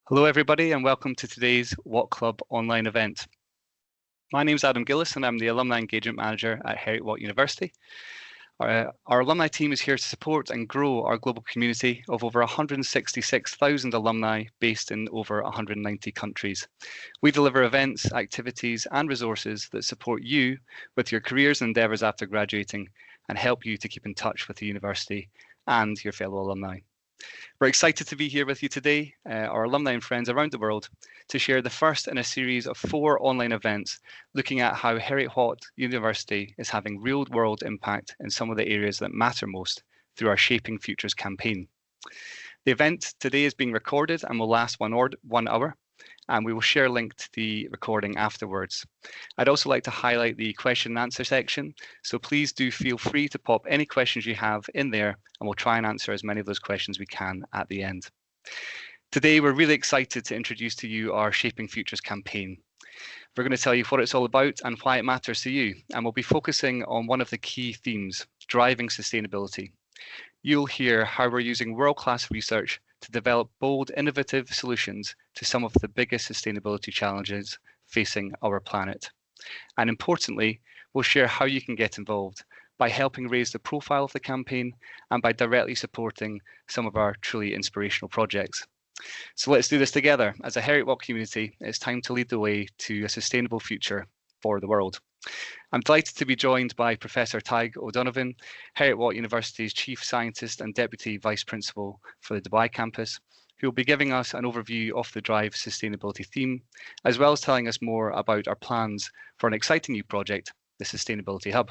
Hello everybody and welcome to today's Watt Club online event. My name is Adam Gillis and I'm the Alumni Engagement Manager at Heriot-Watt University. Our alumni team is here to support and grow our global community of over 166,000 alumni based in over 190 countries. We deliver events, activities and resources that support you with your careers and endeavours after graduating and help you to keep in touch with the university and your fellow alumni. We're excited to be here with you today, our alumni and friends around the world, to share the first in a series of 4 online events looking at how Heriot-Watt University is having real-world impact in some of the areas that matter most through our Shaping Futures campaign. The event today is being recorded and will last 1 hour, and we will share a link to the recording afterwards. I'd also like to highlight the question and answer section, so please do feel free to pop any questions you have in there and we'll try and answer as many of those questions we can at the end. Today, we're really excited to introduce to you our Shaping Futures campaign. We're going to tell you what it's all about and why it matters to you, and we'll be focusing on one of the key themes, driving sustainability. You'll hear how we're using world-class research to develop bold, innovative solutions to some of the biggest sustainability challenges facing our planet. And importantly, we'll share how you can get involved by helping raise the profile of the campaign and by directly supporting some of our truly inspirational projects. So let's do this together. As a Heriot-Watt community, it's time to lead the way to a sustainable future for the world. I'm delighted to be joined by Professor Tig O'Donovan, Heriot-Watt University's Chief Scientist and Deputy Vice Principal for the Dubai campus, who will be giving us an overview of the Drive Sustainability theme, as well as telling us more about our plans for an exciting new project, the Sustainability Hub.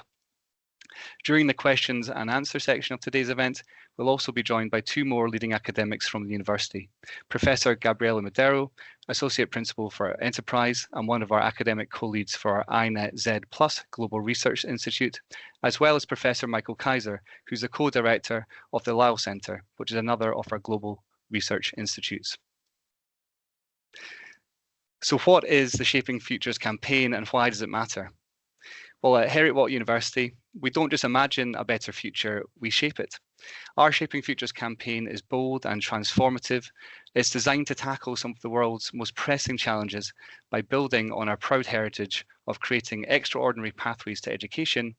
During the questions and answer section of today's event, we'll also be joined by 2 more leading academics from the university, Professor Gabriela Madero, Associate Principal for Enterprise and one of our academic co-leads for our INET-Z Plus Global Research Institute, as well as Professor Michael Kaiser, who's the co-director of the Lyle Centre, which is another of our global research institutes. So what is the Shaping Futures campaign and why does it matter? Well, at Heriot-Watt University, we don't just imagine a better future, we shape it. Our Shaping Futures campaign is bold and transformative. It's designed to tackle some of the world's most pressing challenges by building on our proud heritage of creating extraordinary pathways to education,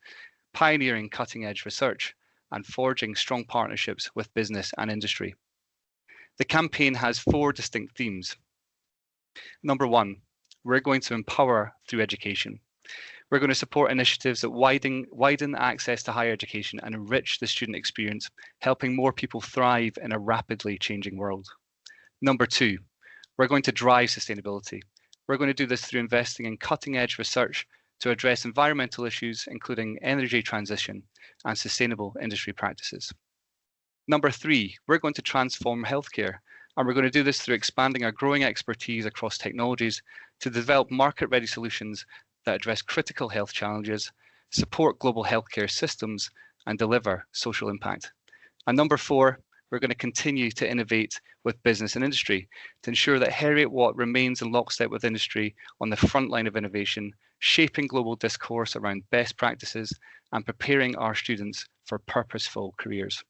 pioneering cutting-edge research, and forging strong partnerships with business and industry. The campaign has 4 distinct themes. Number 1, we're going to empower through education. We're going to support initiatives that widen access to higher education and enrich the student experience, helping more people thrive in a rapidly changing world. Number 2, we're going to drive sustainability. We're going to do this through investing in cutting-edge research to address environmental issues, including energy transition and sustainable industry practices. Number 3, we're going to transform healthcare, and we're going to do this through expanding our growing expertise across technologies to develop market-ready solutions that address critical health challenges, support global healthcare systems, and deliver social impact. And number 4, we're going to continue to innovate with business and industry to ensure that Heriot-Watt remains in lockstep with industry on the front line of innovation, shaping global discourse around best practices and preparing our students for purposeful careers.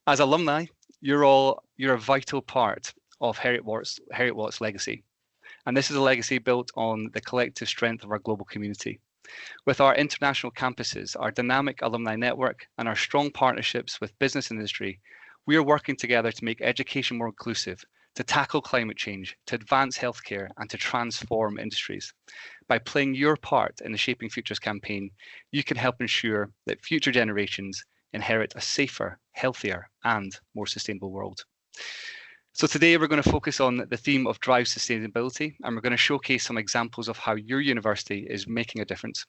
As alumni, you're a vital part of Heriot-Watt's legacy. And this is a legacy built on the collective strength of our global community. With our international campuses, our dynamic alumni network, and our strong partnerships with business and industry, we are working together to make education more inclusive, to tackle climate change, to advance healthcare, and to transform industries. By playing your part in the Shaping Futures campaign, you can help ensure that future generations inherit a safer, healthier, and more sustainable world. So today we're going to focus on the theme of Drive Sustainability, and we're going to showcase some examples of how your university is making a difference.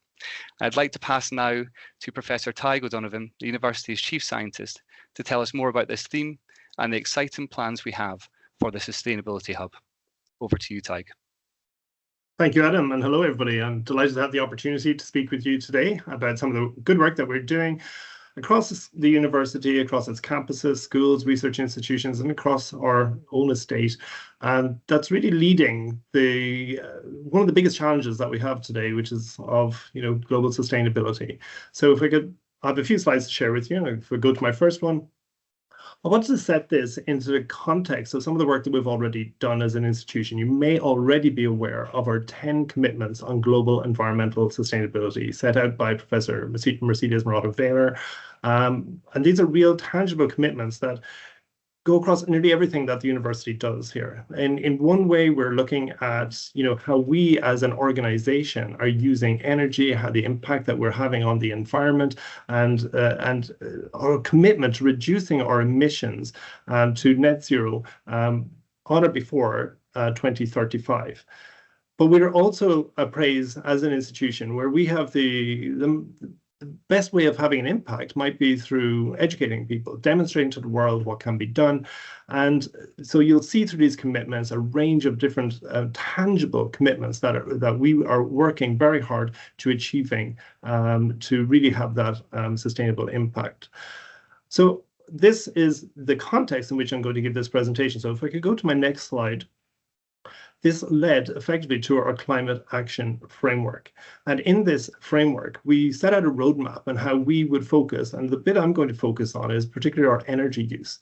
I'd like to pass now to Professor Tig O'Donovan, the university's Chief Scientist, to tell us more about this theme and the exciting plans we have for the Sustainability Hub. Over to you, Tig. Thank you, Adam, and hello, everybody. I'm delighted to have the opportunity to speak with you today about some of the good work that we're doing across the university, across its campuses, schools, research institutions, and across our own estate. And that's really leading one of the biggest challenges that we have today, which is of global sustainability. So if we could, I have a few slides to share with you. And if we go to my first one, I want to set this into the context of some of the work that we've already done as an institution. You may already be aware of our 10 commitments on global environmental sustainability set out by Professor Mercedes Morata-Wehler. And these are real tangible commitments that go across nearly everything that the university does here. And in one way, we're looking at, how we as an organization are using energy, how the impact that we're having on the environment, and our commitment to reducing our emissions to net zero on or before 2035. But we're also appraised as an institution where we have the best way of having an impact might be through educating people, demonstrating to the world what can be done. And so you'll see through these commitments a range of different tangible commitments that we are working very hard to achieving to really have that sustainable impact. So this is the context in which I'm going to give this presentation. So if I could go to my next slide. This led effectively to our climate action framework. And in this framework, we set out a roadmap on how we would focus. And the bit I'm going to focus on is particularly our energy use,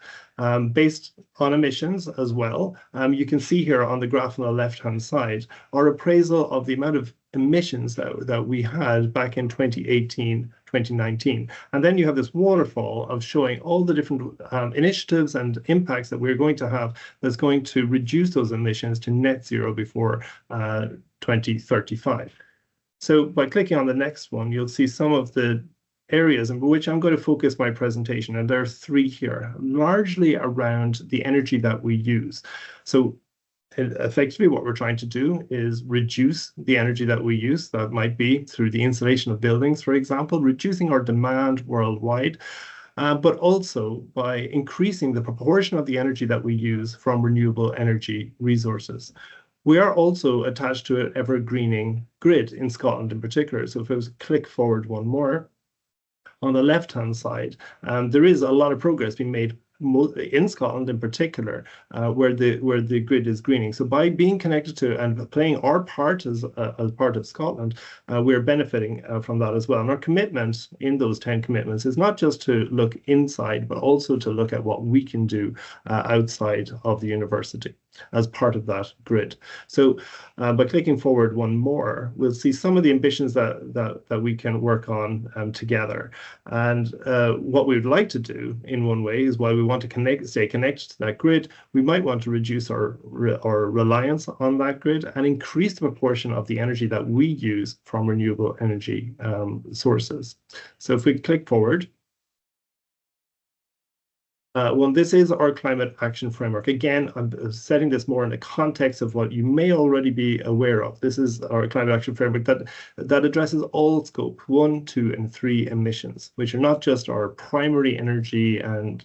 based on emissions as well. You can see here on the graph on the left-hand side, our appraisal of the amount of emissions that we had back in 2018, 2019. And then you have this waterfall of showing all the different initiatives and impacts that we're going to have that's going to reduce those emissions to net zero before 2035. So by clicking on the next one, you'll see some of the areas in which I'm going to focus my presentation. And there are three here, largely around the energy that we use. So effectively, what we're trying to do is reduce the energy that we use. That might be through the insulation of buildings, for example, reducing our demand worldwide, but also by increasing the proportion of the energy that we use from renewable energy resources. We are also attached to an ever-greening grid in Scotland in particular. So if I was to click forward one more, on the left-hand side, there is a lot of progress being made in Scotland in particular, where the grid is greening. So by being connected to and playing our part as part of Scotland, we're benefiting from that as well. And our commitment in those 10 commitments is not just to look inside, but also to look at what we can do outside of the university as part of that grid. So by clicking forward one more, we'll see some of the ambitions that we can work on together. And what we would like to do in one way is, while we want to stay connected to that grid, we might want to reduce our reliance on that grid and increase the proportion of the energy that we use from renewable energy sources. So if we click forward, well, this is our climate action framework. Again, I'm setting this more in the context of what you may already be aware of. This is our climate action framework that addresses all scope 1, 2, and 3 emissions, which are not just our primary energy and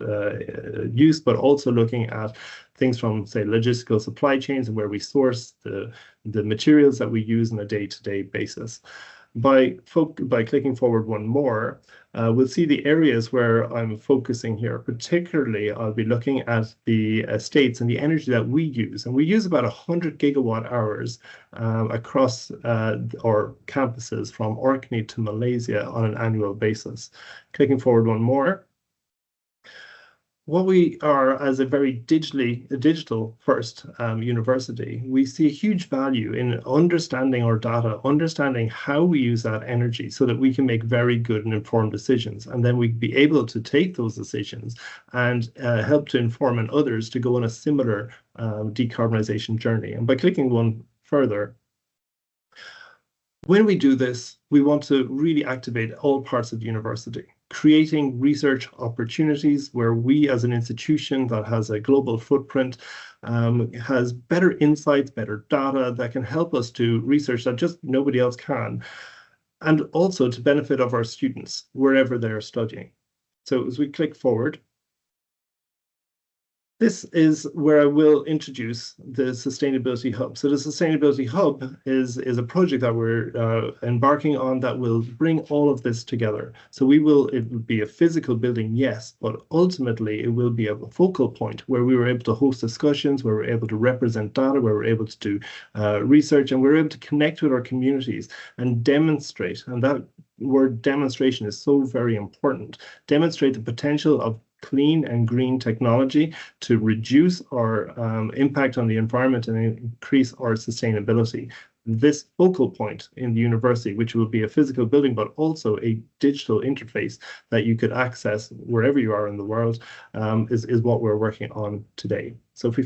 use, but also looking at things from, say, logistical supply chains and where we source the materials that we use on a day-to-day basis. By clicking forward one more, we'll see the areas where I'm focusing here. Particularly, I'll be looking at the estates and the energy that we use. And we use about 100 gigawatt hours across our campuses from Orkney to Malaysia on an annual basis. Clicking forward one more. What we are, as a very digital first university, we see a huge value in understanding our data, understanding how we use that energy so that we can make very good and informed decisions. And then we'd be able to take those decisions and help to inform others to go on a similar decarbonization journey. And by clicking one further, when we do this, we want to really activate all parts of the university, creating research opportunities where we as an institution that has a global footprint has better insights, better data that can help us do research that just nobody else can, and also to benefit of our students wherever they're studying. So as we click forward, this is where I will introduce the Sustainability Hub. So the Sustainability Hub is a project that we're embarking on that will bring all of this together. So it will be a physical building, yes, but ultimately it will be a focal point where we were able to host discussions, where we're able to represent data, where we're able to do research, and we're able to connect with our communities and demonstrate. And that word demonstration is so very important. Demonstrate the potential of clean and green technology to reduce our impact on the environment and increase our sustainability. This focal point in the university, which will be a physical building, but also a digital interface that you could access wherever you are in the world, is what we're working on today. So if we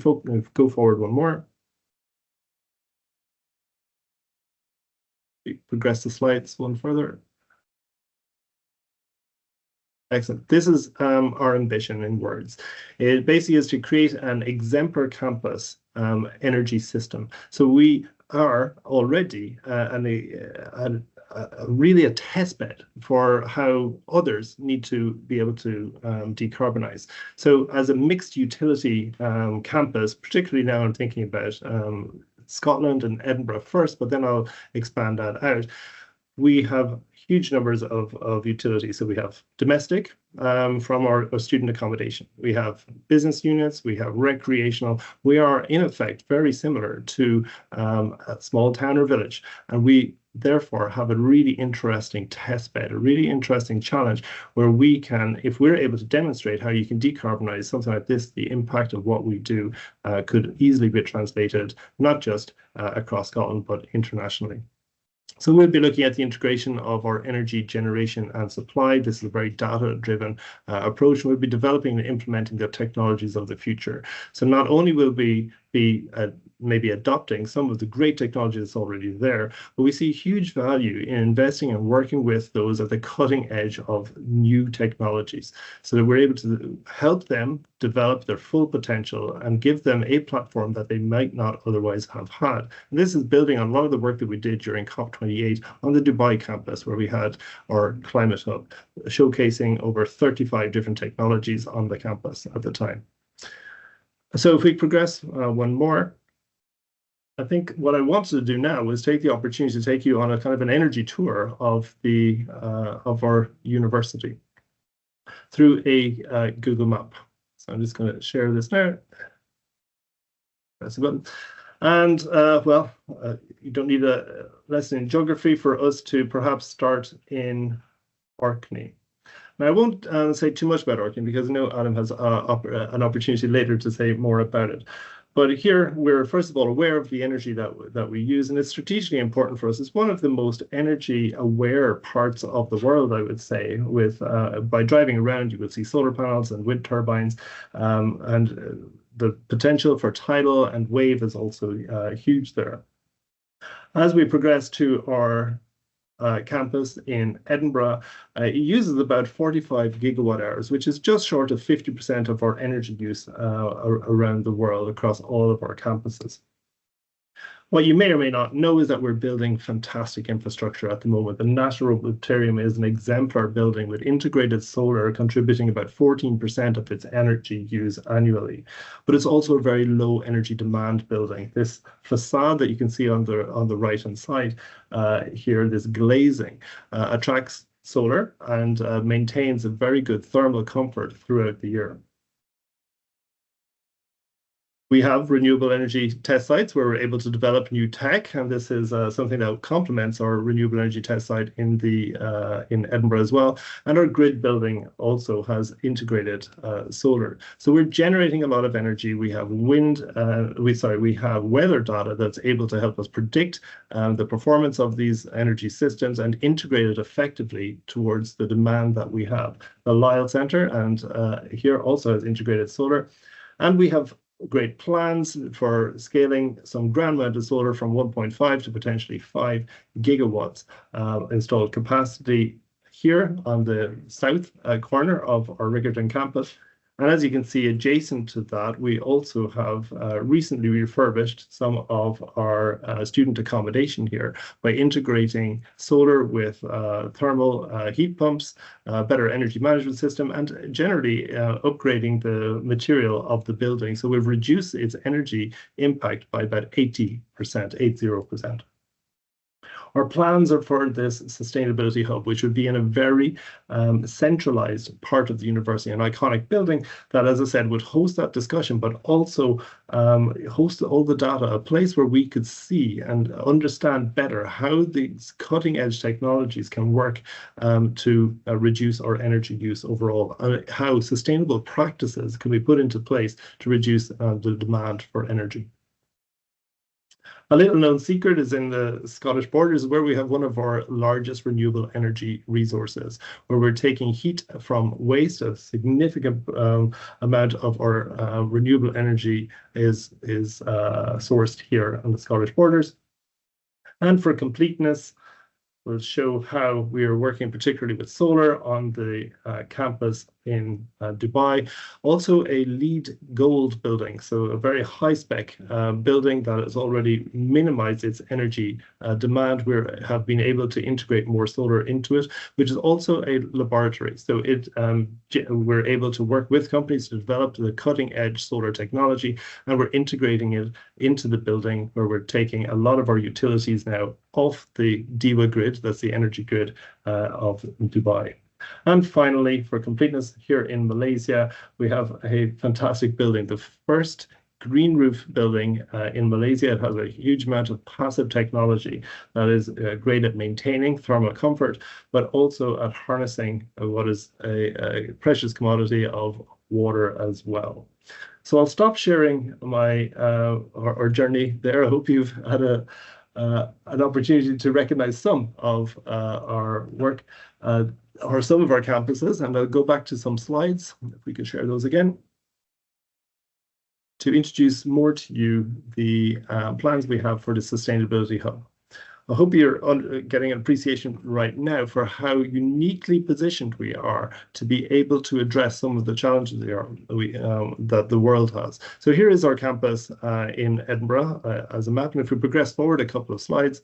go forward one more. Progress the slides one further. Excellent. This is our ambition in words. It basically is to create an exemplar campus energy system. So we are already really a testbed for how others need to be able to decarbonize. So as a mixed utility campus, particularly now I'm thinking about Scotland and Edinburgh first, but then I'll expand that out. We have huge numbers of utilities. So we have domestic from our student accommodation. We have business units, we have recreational. We are in effect very similar to a small town or village. And we therefore have a really interesting test bed, a really interesting challenge where we can, if we're able to demonstrate how you can decarbonize something like this, the impact of what we do could easily be translated, not just across Scotland, but internationally. So we'll be looking at the integration of our energy generation and supply. This is a very data-driven approach. We'll be developing and implementing the technologies of the future. So not only will we be maybe adopting some of the great technology that's already there, but we see huge value in investing and working with those at the cutting edge of new technologies so that we're able to help them develop their full potential and give them a platform that they might not otherwise have had. And this is building on a lot of the work that we did during COP28 on the Dubai campus, where we had our climate hub showcasing over 35 different technologies on the campus at the time. So if we progress one more, I think what I wanted to do now was take the opportunity to take you on a kind of an energy tour of the of our university through a Google map. So I'm just going to share this now. Press the button. And well, you don't need a lesson in geography for us to perhaps start in Orkney. Now, I won't say too much about Orkney because I know Adam has an opportunity later to say more about it. But here we're first of all aware of the energy that we use, and it's strategically important for us. It's one of the most energy aware parts of the world, I would say. With by driving around, you would see solar panels and wind turbines, and the potential for tidal and wave is also huge there. As we progress to our campus in Edinburgh, it uses about 45 gigawatt hours, which is just short of 50% of our energy use around the world across all of our campuses. What you may or may not know is that we're building fantastic infrastructure at the moment. The National Roboterium is an exemplar building with integrated solar contributing about 14% of its energy use annually. But it's also a very low energy demand building. This facade that you can see on the right-hand side here, this glazing, attracts solar and maintains a very good thermal comfort throughout the year. We have renewable energy test sites where we're able to develop new tech, and this is something that complements our renewable energy test site in Edinburgh as well. And our grid building also has integrated solar. So we're generating a lot of energy. We have we have weather data that's able to help us predict the performance of these energy systems and integrate it effectively towards the demand that we have. The Lisle Centre and here also has integrated solar, and we have great plans for scaling some ground-mounted solar from 1.5 to potentially 5 gigawatts installed capacity here on the south corner of our Riccarton campus. And as you can see, adjacent to that, we also have recently refurbished some of our student accommodation here by integrating solar with thermal heat pumps, better energy management system, and generally upgrading the material of the building. So we've reduced its energy impact by about 80%, 80%. Our plans are for this sustainability hub, which would be in a very centralized part of the university, an iconic building that, as I said, would host that discussion, but also host all the data, a place where we could see and understand better how these cutting edge technologies can work to reduce our energy use overall, and how sustainable practices can be put into place to reduce the demand for energy. A little known secret is in the Scottish Borders, where we have one of our largest renewable energy resources, where we're taking heat from waste. A significant amount of our renewable energy is sourced here on the Scottish Borders. And for completeness, we'll show how we are working particularly with solar on the campus in Dubai. Also a LEED Gold building, so a very high spec building that has already minimized its energy demand. We have been able to integrate more solar into it, which is also a laboratory. So we're able to work with companies to develop the cutting edge solar technology, and we're integrating it into the building, where we're taking a lot of our utilities now off the DEWA grid, that's the energy grid of Dubai. And finally, for completeness, here in Malaysia, we have a fantastic building, the first green roof building in Malaysia. It has a huge amount of passive technology that is great at maintaining thermal comfort, but also at harnessing what is a precious commodity of water as well. So I'll stop sharing my our journey there. I hope you've had an opportunity to recognize some of our work or some of our campuses, and I'll go back to some slides, if we could share those again, to introduce more to you the plans we have for the Sustainability Hub. I hope you're getting an appreciation right now for how uniquely positioned we are to be able to address some of the challenges that the world has. So here is our campus in Edinburgh as a map, and if we progress forward a couple of slides,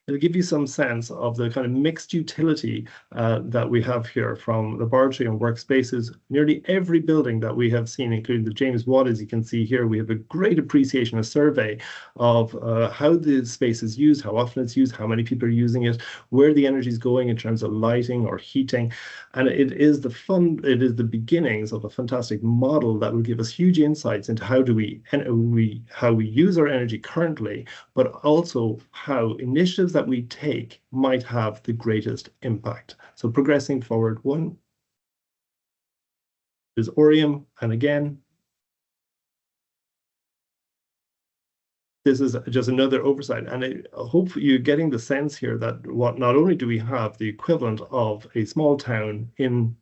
it'll give you some sense of the kind of mixed utility that we have here, from laboratory and workspaces. Nearly every building that we have seen, including the James Watt, as you can see here, we have a great appreciation, a survey of how the space is used, how often it's used, how many people are using it, where the energy is going in terms of lighting or heating. And it is the beginnings of a fantastic model that will give us huge insights into how we use our energy currently, but also how initiatives that we take might have the greatest impact. So progressing forward, one is Orium, and again, this is just another oversight, and I hope you're getting the sense here that not only do we have the equivalent of a small town in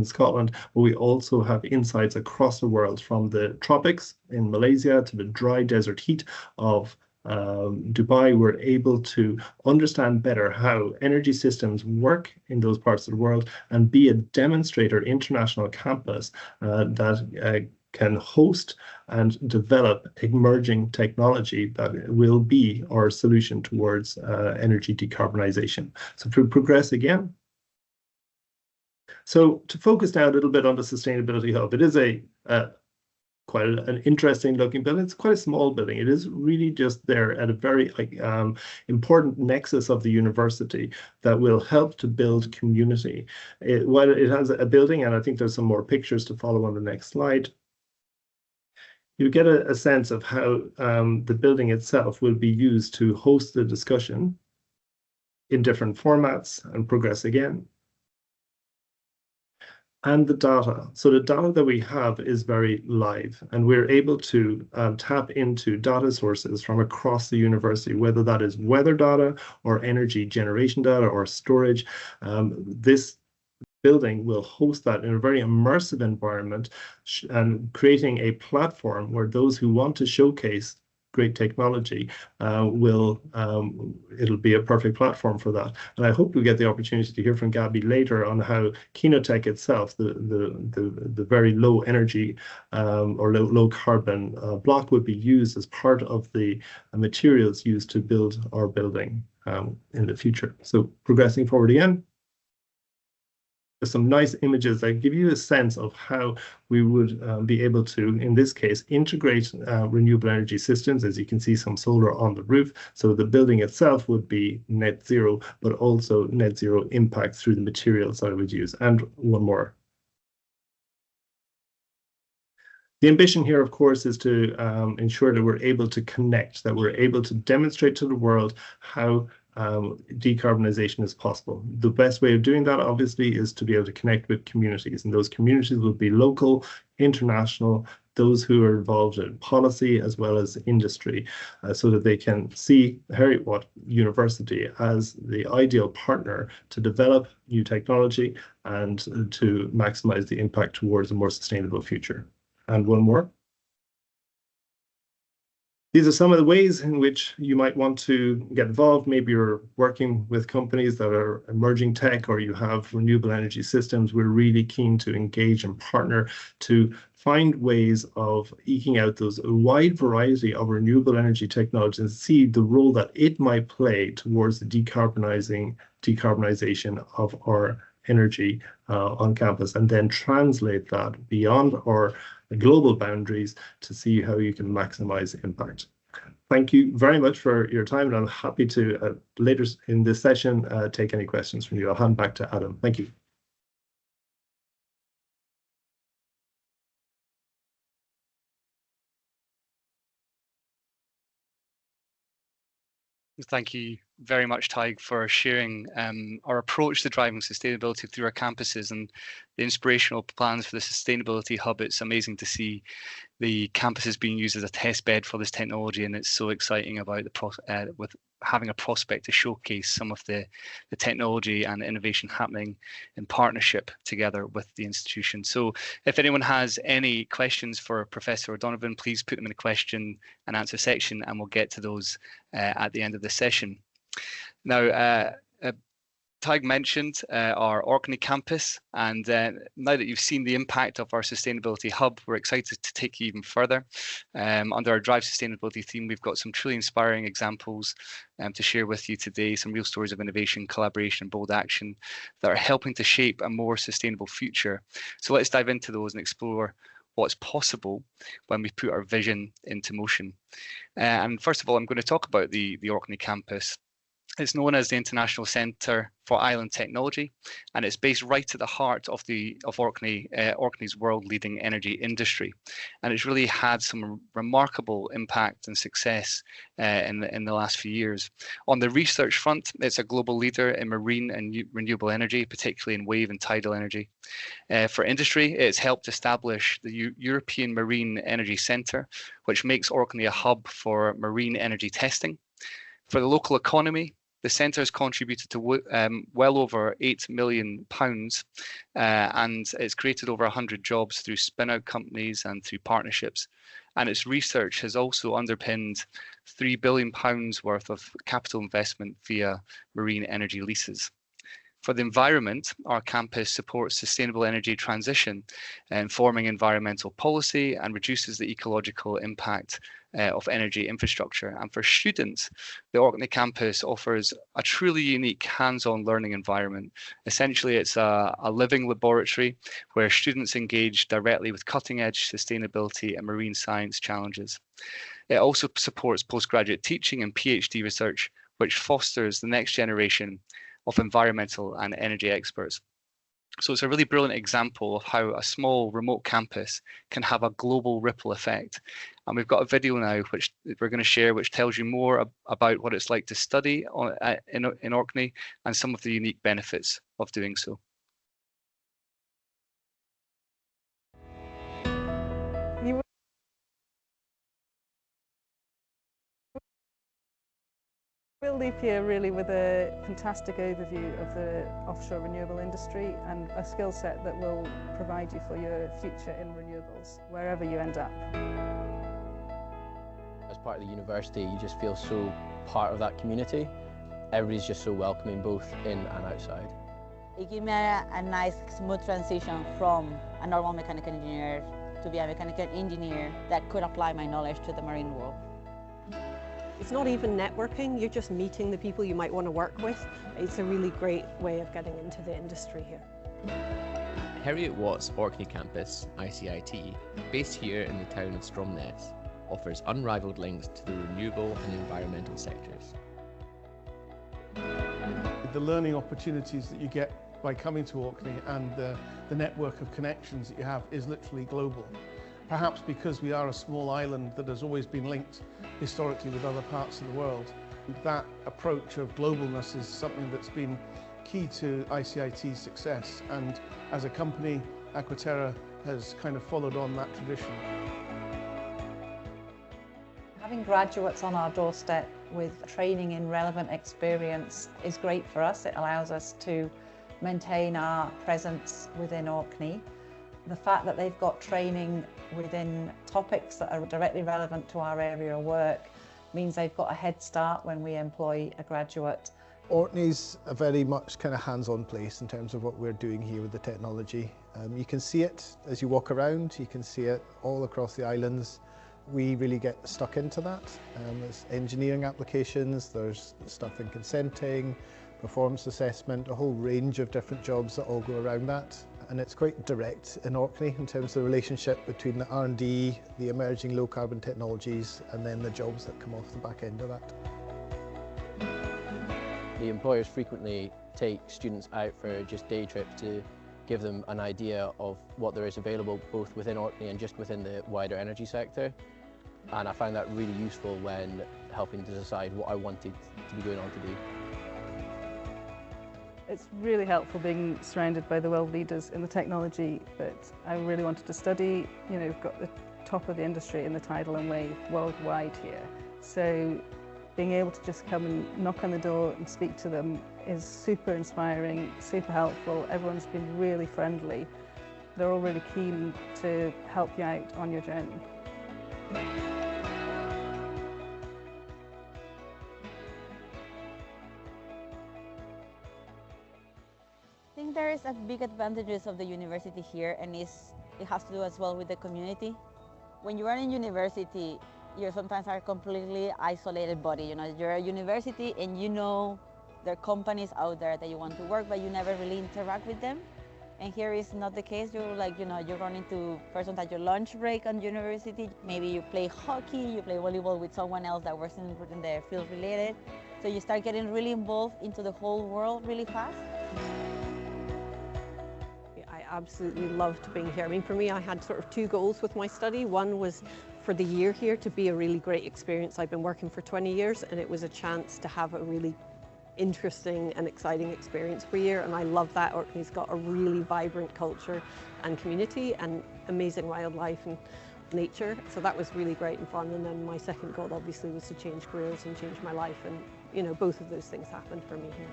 Scotland, but we also have insights across the world, from the tropics in Malaysia to the dry desert heat of Dubai. We're able to understand better how energy systems work in those parts of the world and be a demonstrator international campus that can host and develop emerging technology that will be our solution towards energy decarbonization. So to progress again. So to focus now a little bit on the Sustainability Hub, it is quite an interesting looking building. It's quite a small building. It is really just there at a very important nexus of the university that will help to build community. While it has a building, and I think there's some more pictures to follow on the next slide, you get a sense of how the building itself will be used to host the discussion in different formats, and progress again. And the data. So the data that we have is very live, and we're able to tap into data sources from across the university, whether that is weather data or energy generation data or storage. This building will host that in a very immersive environment, and creating a platform where those who want to showcase great technology it'll be a perfect platform for that. And I hope we get the opportunity to hear from Gabby later on how Kinotech itself, the very low energy or low carbon block, would be used as part of the materials used to build our building in the future. So progressing forward again. some nice images that give you a sense of how we would be able to, in this case, integrate renewable energy systems. As you can see, some solar on the roof. So the building itself would be net zero, but also net zero impact through the materials that I would use. And one more. The ambition here, of course, is to ensure that we're able to connect, that we're able to demonstrate to the world how decarbonization is possible. The best way of doing that, obviously, is to be able to connect with communities, and those communities will be local, international, those who are involved in policy as well as industry, so that they can see Heriot-Watt University as the ideal partner to develop new technology and to maximize the impact towards a more sustainable future. And one more. These are some of the ways in which you might want to get involved. Maybe you're working with companies that are emerging tech, or you have renewable energy systems. We're really keen to engage and partner to find ways of eking out those wide variety of renewable energy technologies and see the role that it might play towards the decarbonization of our energy on campus, and then translate that beyond our global boundaries to see how you can maximize impact. Thank you very much for your time, and I'm happy to later in this session take any questions from you. I'll hand back to Adam. Thank you. Thank you very much, Tig, for sharing our approach to driving sustainability through our campuses and the inspirational plans for the Sustainability Hub. It's amazing to see the campuses being used as a test bed for this technology, and it's so exciting about with having a prospect to showcase some of the technology and innovation happening in partnership together with the institution. So if anyone has any questions for Professor O'Donovan, please put them in the question and answer section, and we'll get to those at the end of the session. Now, Tig mentioned our Orkney campus, and now that you've seen the impact of our Sustainability Hub, we're excited to take you even further. Under our Drive Sustainability theme, we've got some truly inspiring examples to share with you today, some real stories of innovation, collaboration, and bold action that are helping to shape a more sustainable future. So let's dive into those and explore what's possible when we put our vision into motion. And first of all, I'm going to talk about the Orkney campus. It's known as the International Centre for Island Technology, and it's based right at the heart of Orkney's world-leading energy industry. And it's really had some remarkable impact and success in the last few years. On the research front, it's a global leader in marine and renewable energy, particularly in wave and tidal energy. For industry, it's helped establish the European Marine Energy Centre, which makes Orkney a hub for marine energy testing. For the local economy, the centre has contributed to well over £8 million, and it's created over 100 jobs through spin-out companies and through partnerships. And its research has also underpinned £3 billion worth of capital investment via marine energy leases. For the environment, our campus supports sustainable energy transition, informing environmental policy and reduces the ecological impact of energy infrastructure. And for students, the Orkney campus offers a truly unique hands-on learning environment. Essentially, it's a living laboratory where students engage directly with cutting-edge sustainability and marine science challenges. It also supports postgraduate teaching and PhD research, which fosters the next generation of environmental and energy experts. So it's a really brilliant example of how a small remote campus can have a global ripple effect. And we've got a video now which we're going to share, which tells you more about what it's like to study in Orkney and some of the unique benefits of doing so. We'll leave here really with a fantastic overview of the offshore renewable industry and a skill set that will provide you for your future in renewables, wherever you end up. As part of the university, you just feel so part of that community. Everybody's just so welcoming, both in and outside. It gave me a nice, smooth transition from a normal mechanical engineer to be a mechanical engineer that could apply my knowledge to the marine world. It's not even networking, you're just meeting the people you might want to work with. It's a really great way of getting into the industry here. Heriot-Watt's Orkney campus, ICIT, based here in the town of Stromness, offers unrivaled links to the renewable and environmental sectors. The learning opportunities that you get by coming to Orkney and the network of connections that you have is literally global. Perhaps because we are a small island that has always been linked historically with other parts of the world. That approach of globalness is something that's been key to ICIT's success, and as a company, Aquaterra has kind of followed on that tradition. Having graduates on our doorstep with training in relevant experience is great for us. It allows us to maintain our presence within Orkney. The fact that they've got training within topics that are directly relevant to our area of work means they've got a head start when we employ a graduate. Orkney's a very much kind of hands-on place in terms of what we're doing here with the technology. You can see it as you walk around, you can see it all across the islands. We really get stuck into that. There's engineering applications, there's stuff in consenting, performance assessment, a whole range of different jobs that all go around that. And it's quite direct in Orkney in terms of the relationship between the R&D, the emerging low carbon technologies, and then the jobs that come off the back end of that. The employers frequently take students out for just day trips to give them an idea of what there is available both within Orkney and just within the wider energy sector. And I found that really useful when helping to decide what I wanted to be going on to do. It's really helpful being surrounded by the world leaders in the technology that I really wanted to study. You know, we've got the top of the industry in the tidal and wave worldwide here. So being able to just come and knock on the door and speak to them is super inspiring, super helpful. Everyone's been really friendly. They're all really keen to help you out on your journey. I think there is a big advantages of the university here, and it has to do as well with the community. When you are in university, you sometimes are a completely isolated body. You know, you're a university and you know there are companies out there that you want to work, but you never really interact with them. And here is not the case. You're like, you know, you run into persons at your lunch break on university. Maybe you play hockey, you play volleyball with someone else that works in the field related. So you start getting really involved into the whole world really fast. I absolutely loved being here. I mean, for me, I had sort of two goals with my study. One was for the year here to be a really great experience. I've been working for 20 years and it was a chance to have a really interesting and exciting experience per year, and I love that. Orkney's got a really vibrant culture and community and amazing wildlife and nature, so that was really great and fun. And then my second goal obviously was to change careers and change my life, and you know, both of those things happened for me here.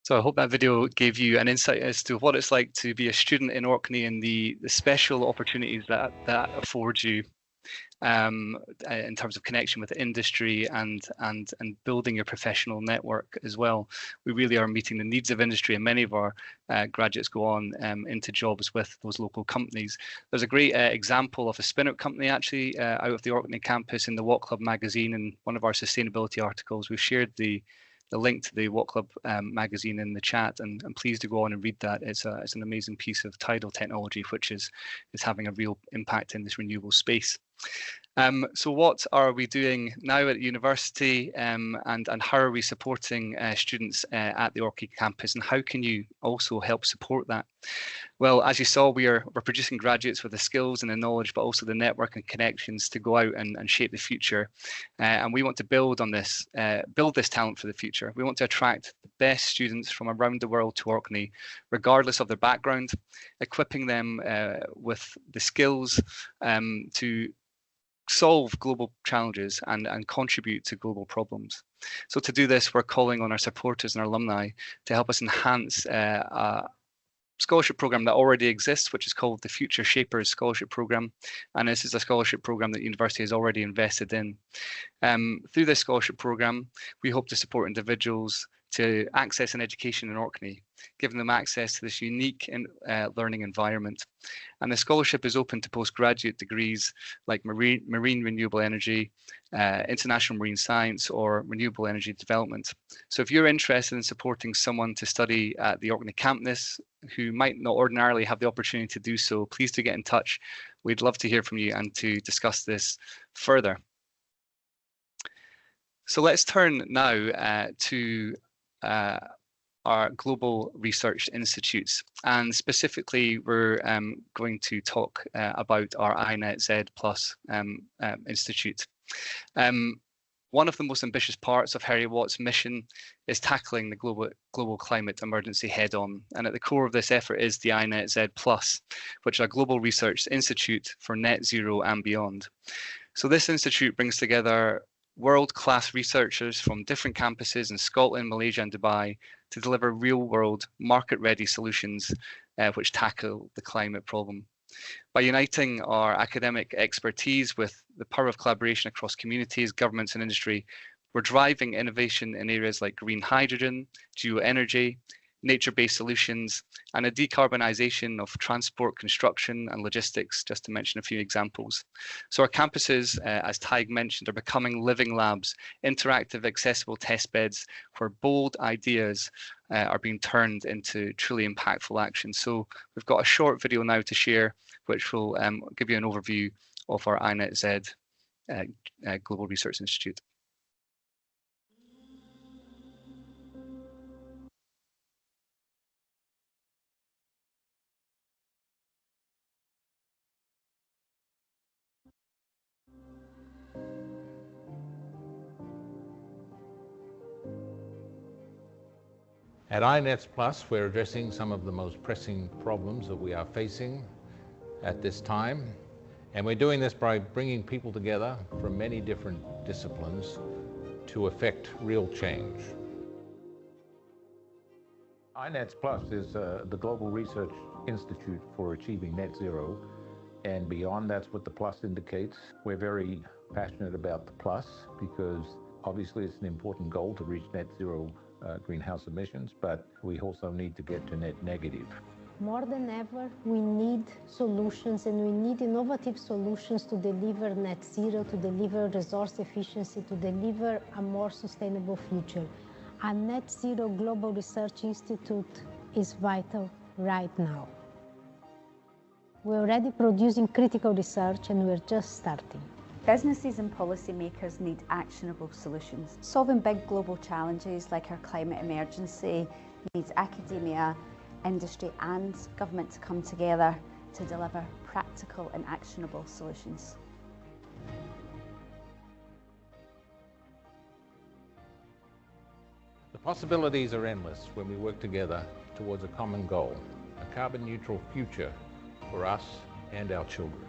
So I hope that video gave you an insight as to what it's like to be a student in Orkney and the special opportunities that affords you in terms of connection with the industry and building your professional network as well. We really are meeting the needs of industry, and many of our graduates go on into jobs with those local companies. There's a great example of a spin-out company actually out of the Orkney campus in the Watt Club magazine. In one of our sustainability articles, we've shared the link to the Watt Club magazine in the chat, and please do go on and read that. It's an amazing piece of tidal technology which is having a real impact in this renewable space. So what are we doing now at university, and how are we supporting students at the Orkney campus, and how can you also help support that? Well, as you saw, we're producing graduates with the skills and the knowledge, but also the network and connections to go out and shape the future. And we want to build on this, build this talent for the future. We want to attract the best students from around the world to Orkney, regardless of their background, equipping them with the skills to solve global challenges and contribute to global problems. So to do this, we're calling on our supporters and our alumni to help us enhance scholarship program that already exists, which is called the Future Shapers Scholarship Program. And this is a scholarship program that the university has already invested in. Through this scholarship program, we hope to support individuals to access an education in Orkney, giving them access to this unique learning environment. And the scholarship is open to postgraduate degrees like marine renewable energy, international marine science, or renewable energy development. So if you're interested in supporting someone to study at the Orkney campus who might not ordinarily have the opportunity to do so, please do get in touch. We'd love to hear from you and to discuss this further. So let's turn now to our global research institutes, and specifically we're going to talk about our INET-Z Plus Institute. One of the most ambitious parts of Heriot-Watt's mission is tackling the global climate emergency head-on, and at the core of this effort is the INET-Z Plus, which is a global research institute for net zero and beyond. So this institute brings together world-class researchers from different campuses in Scotland, Malaysia and Dubai to deliver real-world, market-ready solutions which tackle the climate problem. By uniting our academic expertise with the power of collaboration across communities, governments and industry, we're driving innovation in areas like green hydrogen, geoenergy, nature-based solutions, and a decarbonisation of transport, construction and logistics, just to mention a few examples. So our campuses, as Tig mentioned, are becoming living labs, interactive, accessible test beds where bold ideas are being turned into truly impactful action. So we've got a short video now to share, which will give you an overview of our INET-Z Global Research Institute. At INET Plus, we're addressing some of the most pressing problems that we are facing at this time. And we're doing this by bringing people together from many different disciplines to effect real change. INET Plus is the Global Research Institute for achieving net zero and beyond. That's what the plus indicates. We're very passionate about the plus because obviously it's an important goal to reach net zero greenhouse emissions, but we also need to get to net negative. More than ever, we need solutions, and we need innovative solutions to deliver net zero, to deliver resource efficiency, to deliver a more sustainable future. A Net Zero Global Research Institute is vital right now. We're already producing critical research and we're just starting. Businesses and policymakers need actionable solutions. Solving big global challenges like our climate emergency needs academia, industry and government to come together to deliver practical and actionable solutions. The possibilities are endless when we work together towards a common goal, a carbon neutral future for us and our children.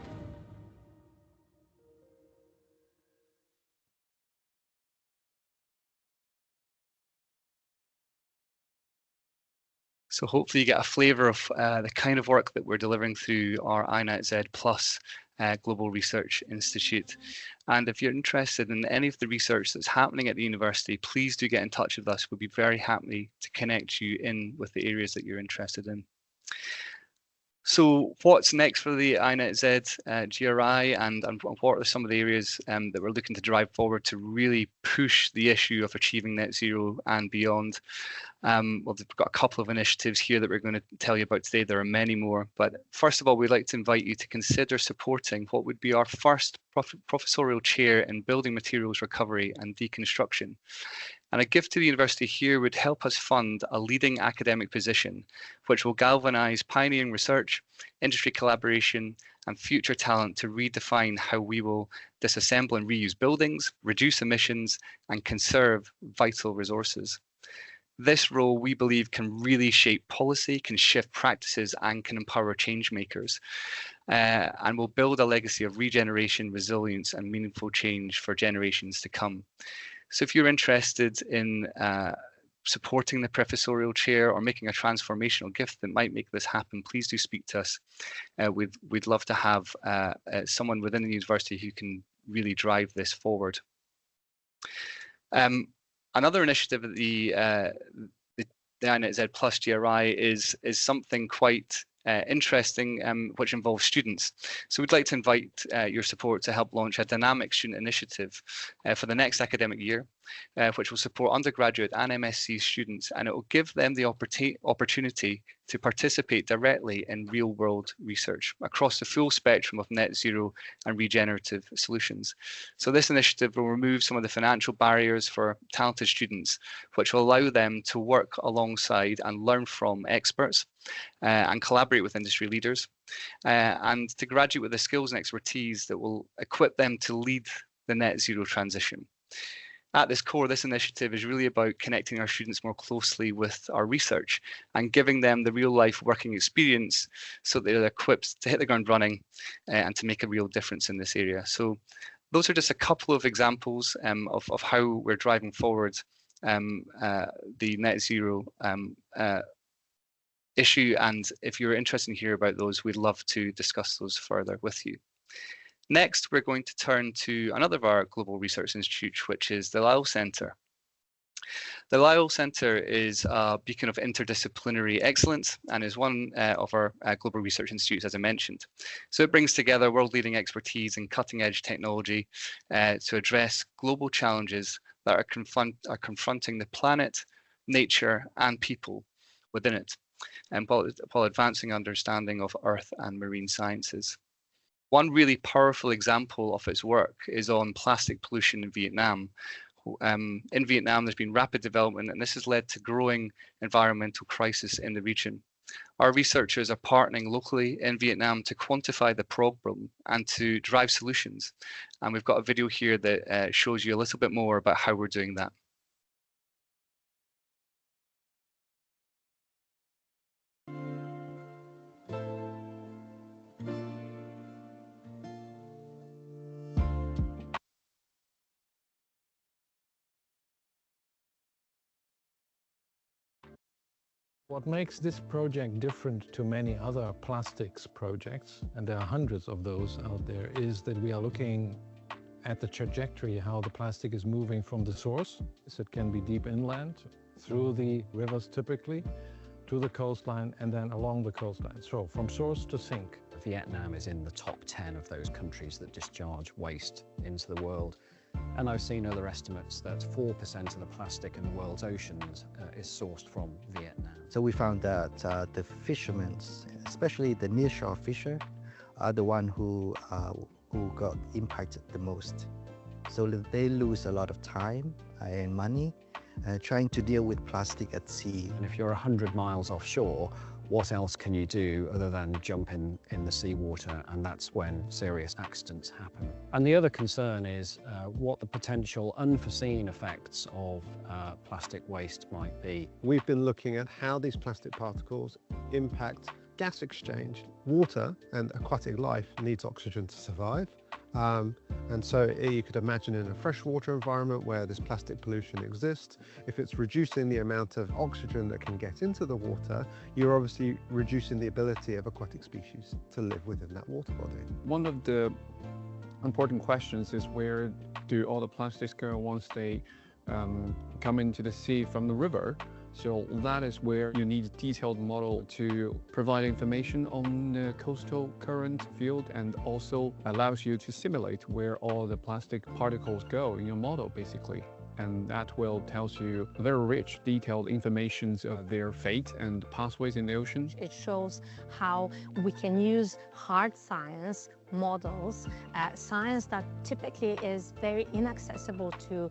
So hopefully you get a flavour of the kind of work that we're delivering through our INET-Z Plus Global Research Institute. And if you're interested in any of the research that's happening at the university, please do get in touch with us. We'll be very happy to connect you in with the areas that you're interested in. So what's next for the INET-Z GRI, and what are some of the areas that we're looking to drive forward to really push the issue of achieving net zero and beyond? Well, we've got a couple of initiatives here that we're going to tell you about today. There are many more, but first of all, we'd like to invite you to consider supporting what would be our first professorial chair in building materials recovery and deconstruction. And a gift to the university here would help us fund a leading academic position, which will galvanise pioneering research, industry collaboration, and future talent to redefine how we will disassemble and reuse buildings, reduce emissions, and conserve vital resources. This role, we believe, can really shape policy, can shift practices, and can empower change makers, and will build a legacy of regeneration, resilience, and meaningful change for generations to come. So if you're interested in supporting the professorial chair or making a transformational gift that might make this happen, please do speak to us. We'd love to have someone within the university who can really drive this forward. Another initiative at the iNetZ Plus GRI is something quite interesting, which involves students. So we'd like to invite your support to help launch a dynamic student initiative for the next academic year, which will support undergraduate and MSc students, and it will give them the opportunity to participate directly in real-world research across the full spectrum of net zero and regenerative solutions. So this initiative will remove some of the financial barriers for talented students, which will allow them to work alongside and learn from experts and collaborate with industry leaders, and to graduate with the skills and expertise that will equip them to lead the net zero transition. At this core, this initiative is really about connecting our students more closely with our research and giving them the real life working experience so they're equipped to hit the ground running and to make a real difference in this area. So those are just a couple of examples of how we're driving forward the net zero issue. And if you're interested in hearing about those, we'd love to discuss those further with you. Next, we're going to turn to another of our global research institutes, which is the Lyle Centre. The Lyle Centre is a beacon of interdisciplinary excellence and is one of our global research institutes, as I mentioned. So it brings together world-leading expertise in cutting-edge technology to address global challenges that are confronting the planet, nature, and people within it, and while advancing understanding of earth and marine sciences. One really powerful example of its work is on plastic pollution in Vietnam. In Vietnam, there's been rapid development, and this has led to growing environmental crisis in the region. Our researchers are partnering locally in Vietnam to quantify the problem and to drive solutions. And we've got a video here that shows you a little bit more about how we're doing that. What makes this project different to many other plastics projects, and there are hundreds of those out there, is that we are looking at the trajectory, how the plastic is moving from the source. So it can be deep inland, through the rivers typically, to the coastline, and then along the coastline. So from source to sink. Vietnam is in the top 10 of those countries that discharge waste into the world. And I've seen other estimates that 4% of the plastic in the world's oceans is sourced from Vietnam. So we found that the fishermen, especially the nearshore fisher, are the one who got impacted the most. So they lose a lot of time and money trying to deal with plastic at sea. And if you're 100 miles offshore, what else can you do other than jump in the seawater? And that's when serious accidents happen. And the other concern is what the potential unforeseen effects of plastic waste might be. We've been looking at how these plastic particles impact gas exchange. Water and aquatic life needs oxygen to survive. And so you could imagine in a freshwater environment where this plastic pollution exists, if it's reducing the amount of oxygen that can get into the water, you're obviously reducing the ability of aquatic species to live within that water body. One of the important questions is, where do all the plastics go once they come into the sea from the river? So that is where you need a detailed model to provide information on the coastal current field, and also allows you to simulate where all the plastic particles go in your model, basically. And that will tells you very rich, detailed information of their fate and pathways in the ocean. It shows how we can use hard science models, science that typically is very inaccessible to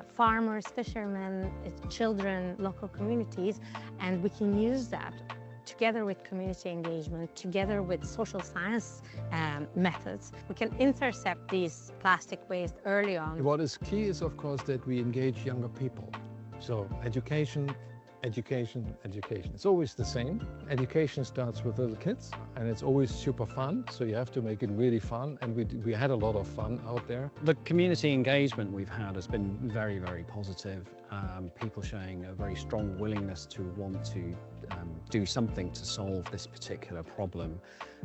farmers, fishermen, children, local communities, and we can use that together with community engagement, together with social science methods. We can intercept these plastic waste early on. What is key is, of course, that we engage younger people. So education, education, education. It's always the same. Education starts with little kids, and it's always super fun, so you have to make it really fun, and we had a lot of fun out there. The community engagement we've had has been very, very positive, people showing a very strong willingness to want to do something to solve this particular problem.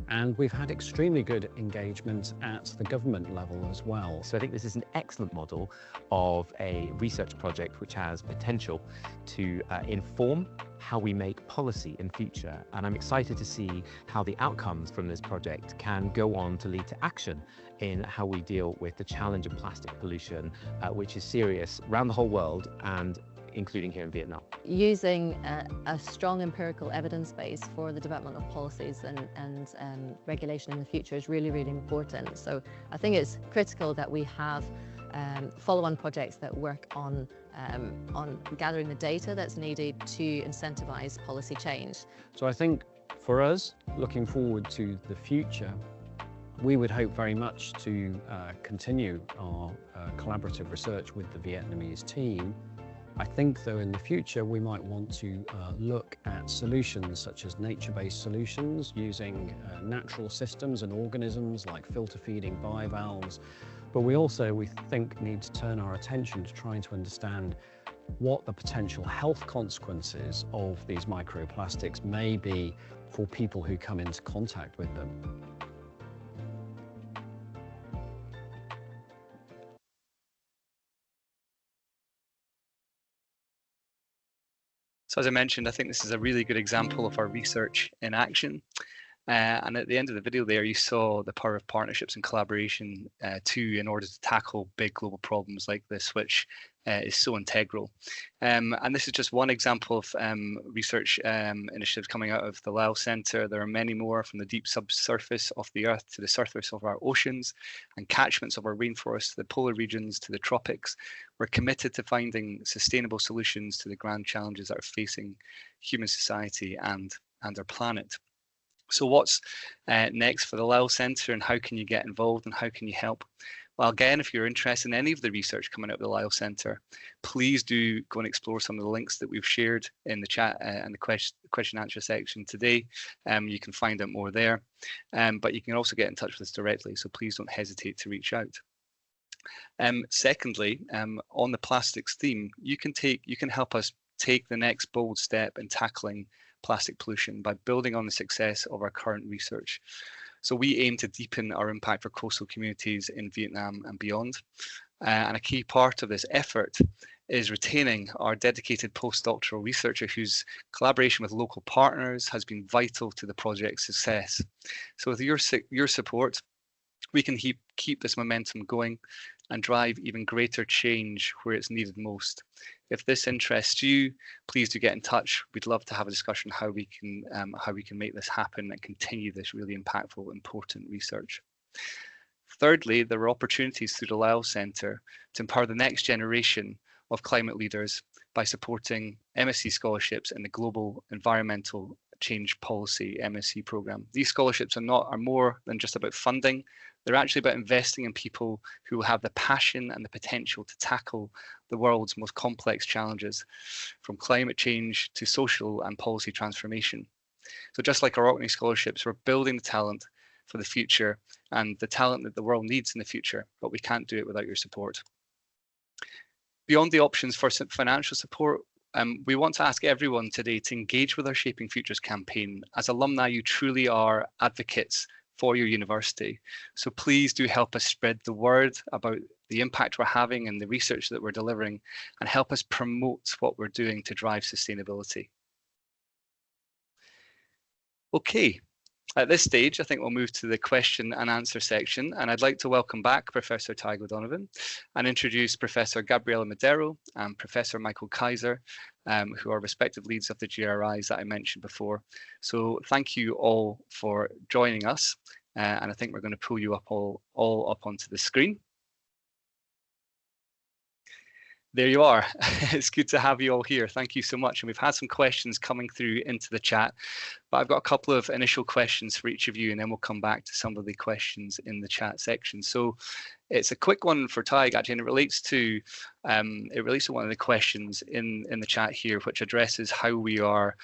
And we've had extremely good engagement at the government level as well. So I think this is an excellent model of a research project which has potential to inform how we make policy in future. And I'm excited to see how the outcomes from this project can go on to lead to action in how we deal with the challenge of plastic pollution, which is serious around the whole world and including here in Vietnam. Using a strong empirical evidence base for the development of policies and regulation in the future is really, really important. So I think it's critical that we have follow-on projects that work on gathering the data that's needed to incentivize policy change. So I think for us, looking forward to the future, we would hope very much to continue our collaborative research with the Vietnamese team. I think, though, in the future we might want to look at solutions such as nature-based solutions using natural systems and organisms like filter feeding bivalves. But we think, need to turn our attention to trying to understand what the potential health consequences of these microplastics may be for people who come into contact with them. So as I mentioned, I think this is a really good example of our research in action. And at the end of the video there, you saw the power of partnerships and collaboration in order to tackle big global problems like this, which is so integral. And this is just one example of research initiatives coming out of the Lyle Centre. There are many more, from the deep subsurface of the Earth to the surface of our oceans and catchments of our rainforests, the polar regions to the tropics. We're committed to finding sustainable solutions to the grand challenges that are facing human society and our planet. So what's next for the Lyle Centre, and how can you get involved and how can you help? Well, again, if you're interested in any of the research coming out of the Lyle Centre, please do go and explore some of the links that we've shared in the chat and the question and answer section today. You can find out more there, but you can also get in touch with us directly, so please don't hesitate to reach out. Secondly, on the plastics theme, you can help us take the next bold step in tackling plastic pollution by building on the success of our current research. So we aim to deepen our impact for coastal communities in Vietnam and beyond. And a key part of this effort is retaining our dedicated postdoctoral researcher whose collaboration with local partners has been vital to the project's success. So with your support, we can keep this momentum going and drive even greater change where it's needed most. If this interests you, please do get in touch. We'd love to have a discussion how we can make this happen and continue this really impactful, important research. Thirdly, there are opportunities through the Lyle Centre to empower the next generation of climate leaders by supporting MSc scholarships in the Global Environmental Change Policy MSc programme. These scholarships are more than just about funding. They're actually about investing in people who will have the passion and the potential to tackle the world's most complex challenges, from climate change to social and policy transformation. So just like our Orkney scholarships, we're building the talent for the future and the talent that the world needs in the future, but we can't do it without your support. Beyond the options for financial support, we want to ask everyone today to engage with our Shaping Futures campaign. As alumni, you truly are advocates for your university. So please do help us spread the word about the impact we're having and the research that we're delivering, and help us promote what we're doing to drive sustainability. Okay, at this stage, I think we'll move to the question and answer section, and I'd like to welcome back Professor Tygo Donovan and introduce Professor Gabriela Madero and Professor Michael Kaiser, who are respective leads of the GRIs that I mentioned before. So thank you all for joining us, and I think we're going to pull you up all up onto the screen. There you are. It's good to have you all here. Thank you so much. And we've had some questions coming through into the chat, but I've got a couple of initial questions for each of you, and then we'll come back to some of the questions in the chat section. So it's a quick one for Tig, actually, and it relates to one of the questions in the chat here, which addresses how we are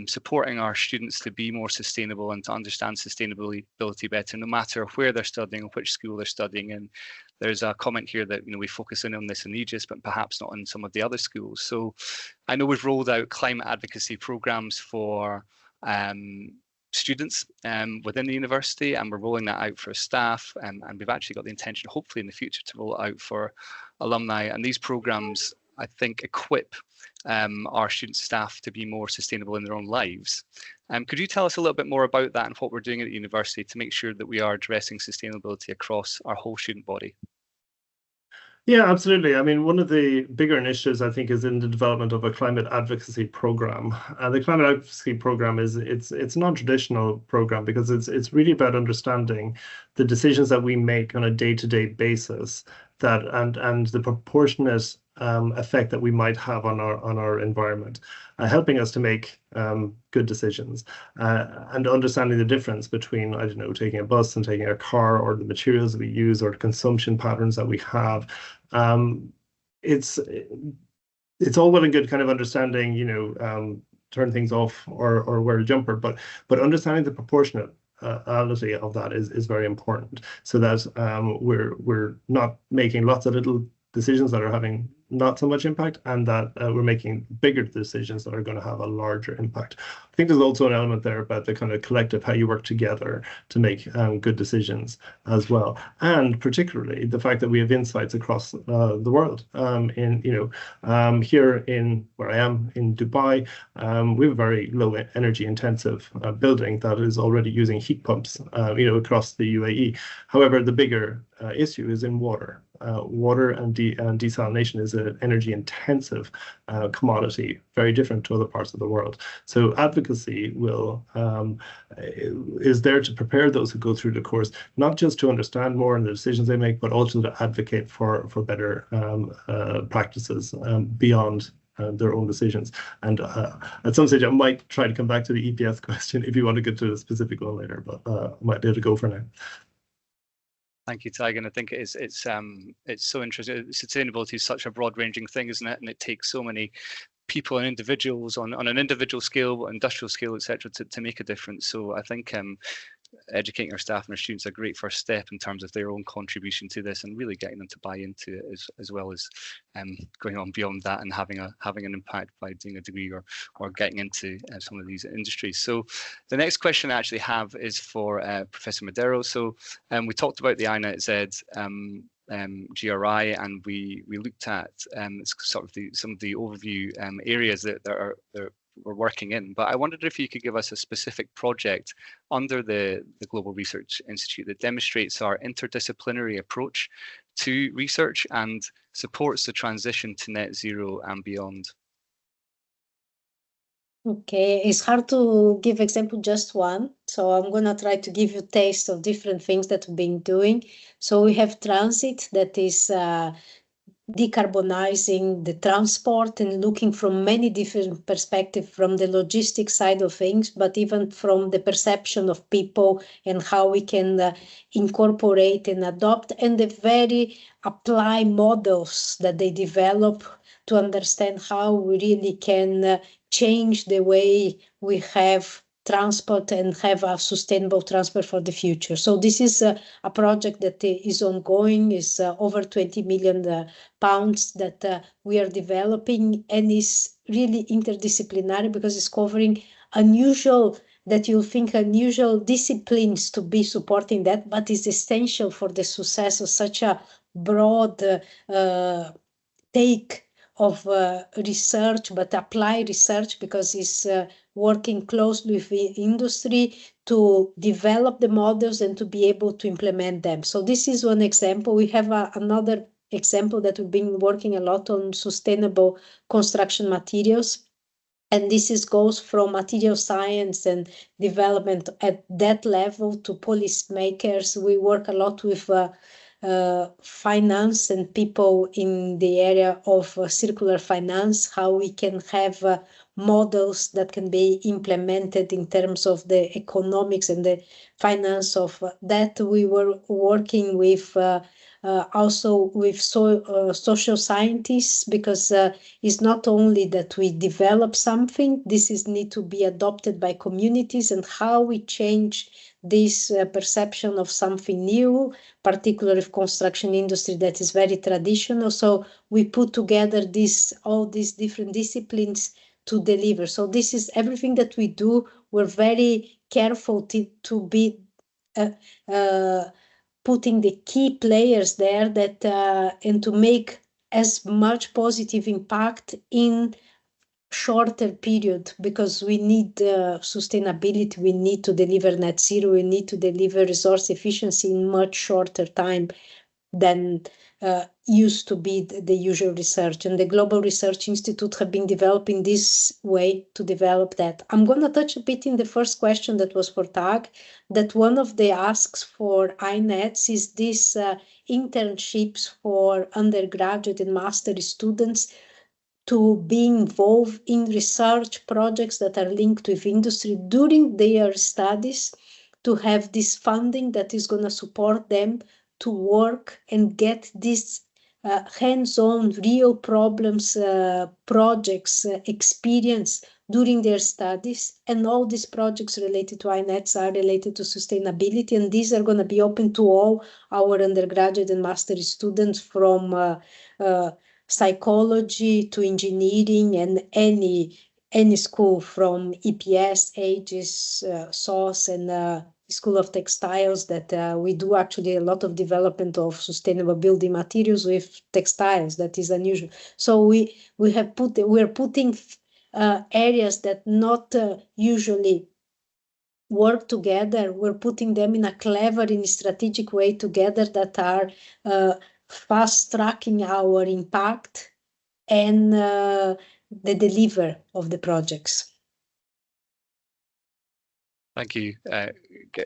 supporting our students to be more sustainable and to understand sustainability better, no matter where they're studying or which school they're studying in. there's a comment here that we focus in on this in Aegis, but perhaps not on some of the other schools. So I know we've rolled out climate advocacy programs for students within the university, and we're rolling that out for staff, and we've actually got the intention, hopefully in the future, to roll it out for alumni. And these programs, I think, equip our student staff to be more sustainable in their own lives. Could you tell us a little bit more about that and what we're doing at the university to make sure that we are addressing sustainability across our whole student body? Yeah, absolutely. I mean, one of the bigger initiatives, I think, is in the development of a climate advocacy program. The climate advocacy program it's a non-traditional program because it's really about understanding the decisions that we make on a day-to-day basis, that and the proportionate effect that we might have on our environment, helping us to make good decisions, and understanding the difference between, I don't know, taking a bus and taking a car, or the materials that we use, or the consumption patterns that we have. It's all well and good kind of understanding, turn things off or wear a jumper, but understanding the proportionality of that is very important, so that we're not making lots of little decisions that are having not so much impact, and that we're making bigger decisions that are going to have a larger impact. I think there's also an element there about the kind of collective, how you work together to make good decisions as well, and particularly the fact that we have insights across the world. Here in where I am in Dubai, we have a very low energy intensive building that is already using heat pumps, across the UAE. However, the bigger issue is in water. Water and desalination is an energy intensive commodity, very different to other parts of the world. So advocacy is there to prepare those who go through the course, not just to understand more in the decisions they make, but also to advocate for better practices beyond their own decisions. And at some stage, I might try to come back to the EPS question if you want to get to a specific one later, but I might be able to go for now. Thank you, Tig. And I think it's so interesting. Sustainability is such a broad-ranging thing, isn't it? And it takes so many people and individuals on an individual scale, industrial scale, etc., to make a difference. So I think educating our staff and our students a great first step in terms of their own contribution to this, and really getting them to buy into it, as well as going on beyond that and having an impact by doing a degree or getting into some of these industries. So the next question I actually have is for Professor Madero. So we talked about the INETZ GRI, and we looked at sort of some of the overview areas that we're working in, but I wondered if you could give us a specific project under the Global Research Institute that demonstrates our interdisciplinary approach to research and supports the transition to net zero and beyond. Okay, it's hard to give example just one, so I'm gonna try to give you a taste of different things that we've been doing. So we have transit, that is decarbonizing the transport and looking from many different perspectives, from the logistics side of things, but even from the perception of people and how we can incorporate and adopt, and the very apply models that they develop to understand how we really can change the way we have transport and have a sustainable transport for the future. So this is a project that is ongoing, is over 20 million pounds that we are developing, and is really interdisciplinary because it's covering unusual, that you think unusual disciplines to be supporting that, but is essential for the success of such a broad take of research, but apply research, because it's working closely with the industry to develop the models and to be able to implement them. So this is one example. We have another example that we've been working a lot on sustainable construction materials. And this goes from material science and development at that level to policymakers. We work a lot with finance and people in the area of circular finance, how we can have models that can be implemented in terms of the economics and the finance of that. We were working with also with social scientists, because it's not only that we develop something, this is need to be adopted by communities, and how we change this perception of something new, particularly if construction industry that is very traditional. So we put together all these different disciplines to deliver. So this is everything that we do. We're very careful to be putting the key players there that and to make as much positive impact in shorter period, because we need sustainability, we need to deliver net zero, we need to deliver resource efficiency in much shorter time than used to be the usual research. And the Global Research Institute have been developing this way to develop that. I'm going to touch a bit in the first question that was for TAG, that one of the asks for INETS is these internships for undergraduate and master's students to be involved in research projects that are linked with industry during their studies, to have this funding that is going to support them to work and get these hands-on real problems, projects, experience during their studies. And all these projects related to INETS are related to sustainability, and these are going to be open to all our undergraduate and master's students, from psychology to engineering, and any school from EPS, Aegis, SOS, and School of Textiles, that we do actually a lot of development of sustainable building materials with textiles. That is unusual. So we're putting areas that not usually work together. We're putting them in a clever and strategic way together, that are fast tracking our impact and the deliver of the projects. Thank you,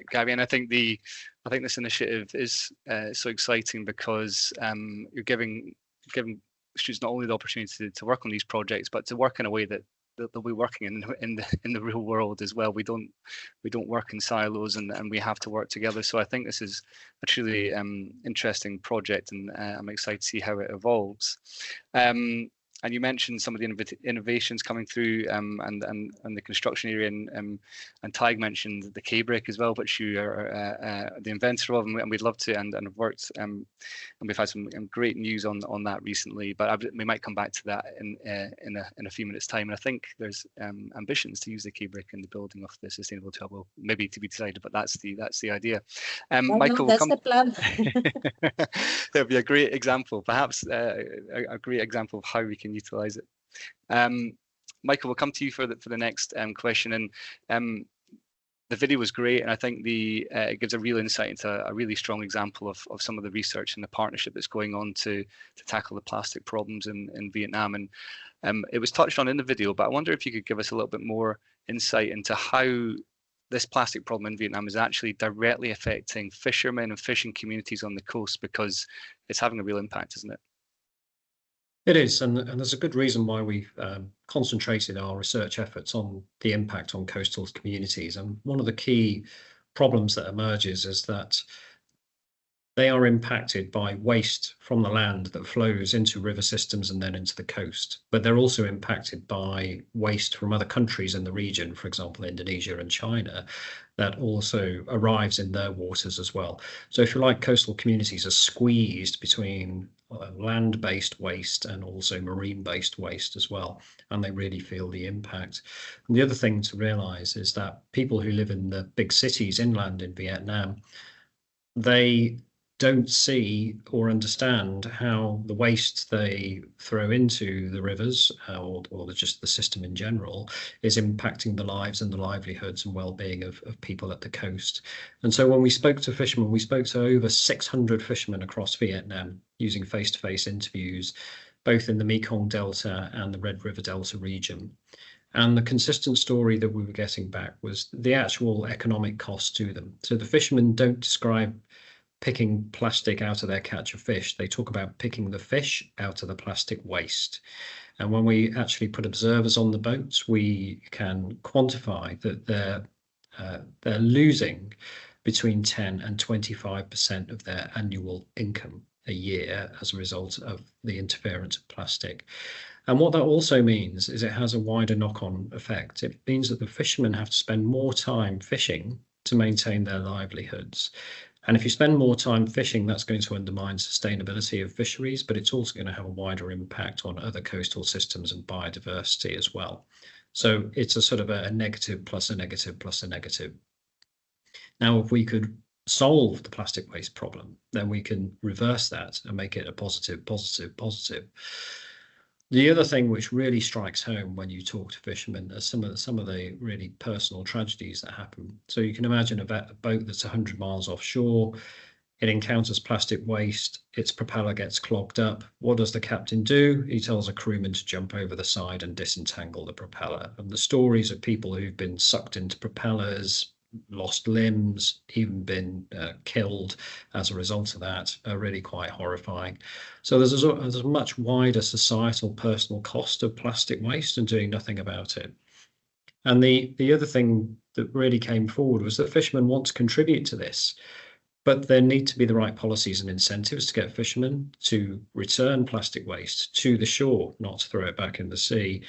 Gabby. And I think this initiative is so exciting, because you're giving students not only the opportunity to work on these projects, but to work in a way that they'll be working in the real world as well. We don't work in silos, and we have to work together. So I think this is a truly interesting project, and I'm excited to see how it evolves. And you mentioned some of the innovations coming through, and the construction area, and Tig mentioned the K-brake as well, which you are the inventor of, and we'd love to, and have worked, and we've had some great news on that recently. But we might come back to that in a few minutes' time. And I think there's ambitions to use the K-brake in the building of the sustainable hub. Well, maybe to be decided, but that's the idea. Michael, that's the plan. There'll be a great example, perhaps a great example of how we can utilize it. Michael, we'll come to you for the next question. And the video was great, and I think it gives a real insight into a really strong example of some of the research and the partnership that's going on to tackle the plastic problems in Vietnam. And it was touched on in the video, but I wonder if you could give us a little bit more insight into how this plastic problem in Vietnam is actually directly affecting fishermen and fishing communities on the coast, because it's having a real impact, isn't it? It is, and there's a good reason why we've concentrated our research efforts on the impact on coastal communities. And one of the key problems that emerges is that they are impacted by waste from the land that flows into river systems and then into the coast. But they're also impacted by waste from other countries in the region, for example, Indonesia and China, that also arrives in their waters as well. So if you like, coastal communities are squeezed between land-based waste and also marine-based waste as well, and they really feel the impact. And the other thing to realize is that people who live in the big cities inland in Vietnam, they don't see or understand how the waste they throw into the rivers or just the system in general is impacting the lives and the livelihoods and well-being of people at the coast. And so when we spoke to fishermen, we spoke to over 600 fishermen across Vietnam using face-to-face interviews, both in the Mekong Delta and the Red River Delta region. And the consistent story that we were getting back was the actual economic cost to them. So the fishermen don't describe picking plastic out of their catch of fish. They talk about picking the fish out of the plastic waste. And when we actually put observers on the boats, we can quantify that they're losing between 10 and 25% of their annual income a year as a result of the interference of plastic. And what that also means is it has a wider knock-on effect. It means that the fishermen have to spend more time fishing to maintain their livelihoods. And if you spend more time fishing, that's going to undermine sustainability of fisheries, but it's also going to have a wider impact on other coastal systems and biodiversity as well. So it's a sort of a negative plus a negative plus a negative. Now, if we could solve the plastic waste problem, then we can reverse that and make it a positive, positive, positive. The other thing which really strikes home when you talk to fishermen are some of the really personal tragedies that happen. So you can imagine a boat that's 100 miles offshore. It encounters plastic waste. Its propeller gets clogged up. What does the captain do? He tells a crewman to jump over the side and disentangle the propeller. And the stories of people who've been sucked into propellers, lost limbs, even been killed as a result of that are really quite horrifying. So there's a much wider societal personal cost of plastic waste and doing nothing about it. And the other thing that really came forward was that fishermen want to contribute to this, but there need to be the right policies and incentives to get fishermen to return plastic waste to the shore, not to throw it back in the sea,